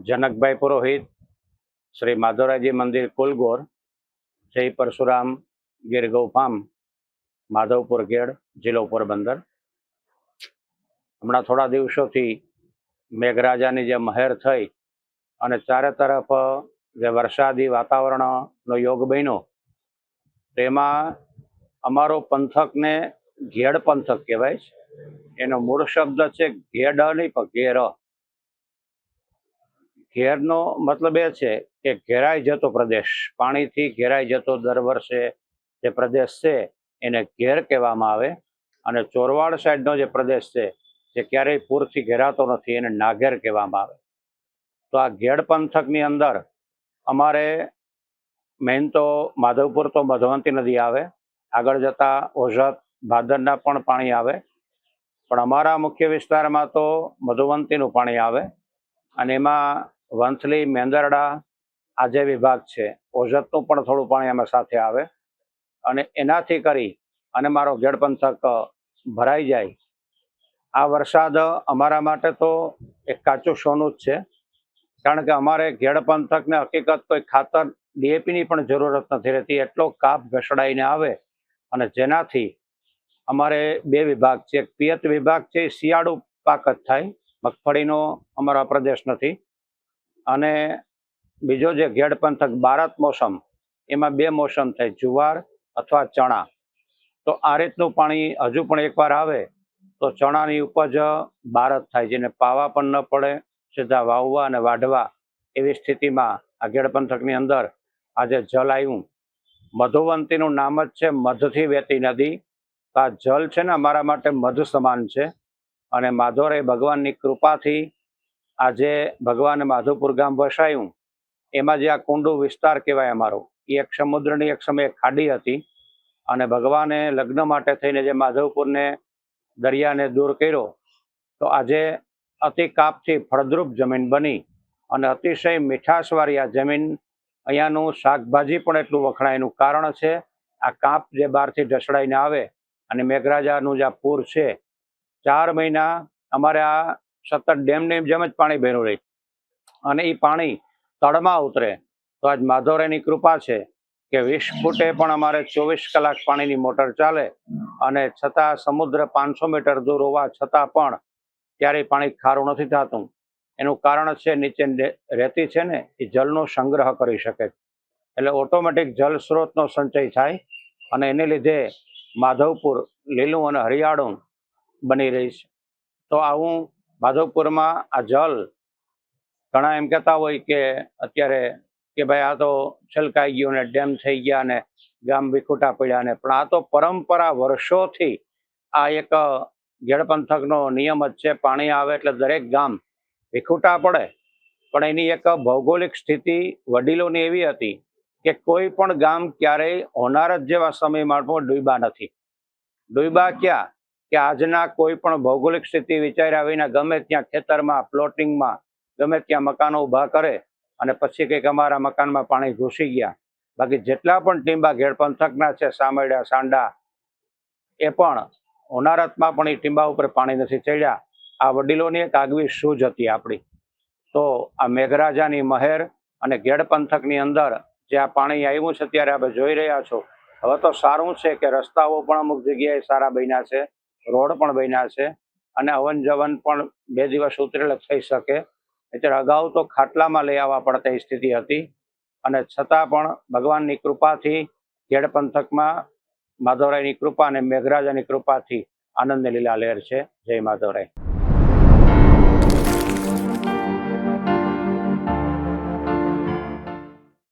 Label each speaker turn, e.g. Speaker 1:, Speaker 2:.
Speaker 1: जनकभाई पुरोहित, श्री माधवरायजी मंदिर कुलगोर, जय परशुराम गिर गौ फार्म, माधवपुर गेड़, जिल्लो पोरबंदर। हमणां थोड़ा दिवसोथी मेघराजानी जे महेर थई अने चारे तरफ जे वरसादी वातावरणनो योग बन्यो, तेमां अमारो पंथक ने घेड़ पंथक कहेवाय छे। एनो मूळ शब्द छे घेड़ नहीं पण घेर। घेरनो मतलब ए छे के घेराई जतो प्रदेश, पाणीथी घेराई जतो दर वर्षे जे प्रदेश छे एने घेर कहेवामां आवे। अने चोरवाड़ साइडनो जे प्रदेश छे जे क्यारेय पूरथी घेरातो नथी एने नाघेर कहेवामां आवे। तो आ घेड़ पंथकनी अंदर अमारे मेन तो माधवपुर तो मधवंती नदी आवे, आगळ जता ओझत भादરના पण पाणी आवे, पण अमारा मुख्य विस्तारमां तो मधुवंतीनुं पाणी आवे। अने एमां वंथली, मेंदरडा आ जे विभाग छे, ओझतनुं पण थोडुं पाणी आमां साथे आवे अने एनाथी करी अने मारो घेड़ पंथक भराई जाय। आ वरसाद अमारा माटे तो एक काचुं सोनुं ज छे, कारण के अमारे घेड़ पंथकने हकीकत कोई खातर डीएपी नी पण जरूरत नथी रहती, एटलो काप घसडाईने आवे अने जेनाथी अमारे बे विभाग छे, एक पियत विभाग छे शियाळु पाक ज थाय, मगफळीनो अमारो प्रदेश नथी। अने बीजो जे घेड़ पंथक बारत मोसम, एमां बे मोसम थाय, जुवार अथवा चणा। तो आ रीतनुं पाणी हजू पण एकवार आवे तो चणानी उपज बारत थाय, जेने पावा पण न पड़े, सीधा वाववा अने वाढवा एवी स्थितिमां आ घेड़ पंथकनी अंदर आजे जल आव्युं। मधुवंतीनुं नाम ज छे मधथी वहेती नदी। आ जल छे ने अमारा माटे मध समान छे अने माधवराय भगवाननी कृपाथी आजे भगवाने माधवपुर गाम वसायुं। एमां जे आ कुंडू विस्तार कहेवाय अमारो, ए एक समुद्रनी एक समये खाडी हती अने भगवाने लग्न माटे थईने जे माधवपुरने दरियाने दूर कर्यो तो आजे अति कापथी फळद्रुप जमीन बनी अने अतिशय मीठाशवाળી आ जमीन अहींयानुं शाकभाजी पण एटलुं वखणाय। एनुं कारण छे आ काप जे बहारथी ढसडाईने आवे अने मेघराजानुं जे पूर छे, 4 महीना अमारे आ सतत डेमनी जेम ज पाणी भर्युं रहे अने ई पाणी तळमां उतरे। तो आज माधवरायनी कृपा छे के 20 फूटे पण अमारे 24 कलाक पाणीनी मोटर चाले अने छतां समुद्र 500 मीटर दूर होवा छतां पण क्यारेय पाणी खारुं नथी थતું। एनुं कारण छे नीचे रेती छे ने ए जलनो संग्रह करी शके, एटले ऑटोमेटिक जल स्रोतनो संचय थाय अने एने लीधे माधवपुर લીલું અને હરિયાળું બની રહી છે। તો આવું માધવપુરમાં આ જલ ઘણા એમ કહેતા હોય કે અત્યારે કે ભાઈ આ તો છલકાઈ ગયું ને ડેમ થઈ ગયા ને ગામ વિખૂટા પડ્યા ને, પણ આ તો પરંપરા વર્ષોથી આ એક घेड़ पंथकનો નિયમ જ છે। પાણી આવે એટલે દરેક ગામ વિખૂટા પડે, પણ એની એક ભૌગોલિક સ્થિતિ વડીલોની એવી હતી કે કોઈ પણ ગામ ક્યારેય હોનારત જેવા સમયમાં પણ ડૂબ્યા નથી। ડૂબ્યા ક્યાં કે આજના કોઈ પણ ભૌગોલિક સ્થિતિ વિચાર્યા વિના ગમે ત્યાં ખેતરમાં, પ્લોટિંગમાં ગમે ત્યાં મકાનો ઊભા કરે અને પછી કંઈક અમારા મકાનમાં પાણી ઘૂસી ગયા। બાકી જેટલા પણ ટીંબા घेड़ पंथकના છે, સામરડા, સાંડા, એ પણ હોનારતમાં પણ એ ટીંબા ઉપર પાણી નથી ચડ્યા। આ વડીલોની એક આગવી સૂઝ હતી આપણી। તો આ મેઘરાજાની મહેર અને घेड़ पंथकની અંદર જે આ પાણી આવ્યું છે ત્યારે આપણે જોઈ રહ્યા છો। હવે તો સારું છે કે રસ્તાઓ પણ અમુક જગ્યાએ સારા બન્યા છે, રોડ પણ બન્યા છે અને અવન જવન પણ 2 દિવસ ઉતરેલ થઈ શકે। એટલે અગાઉ તો ખાટલામાં લઈ આવવા પડતા એ સ્થિતિ હતી અને છતાં પણ ભગવાનની કૃપાથી घेड़ पंथकમાં માધવરાયની કૃપા અને મેઘરાજાની કૃપાથી આનંદની લીલા લહેર છે। જય માધવરાય।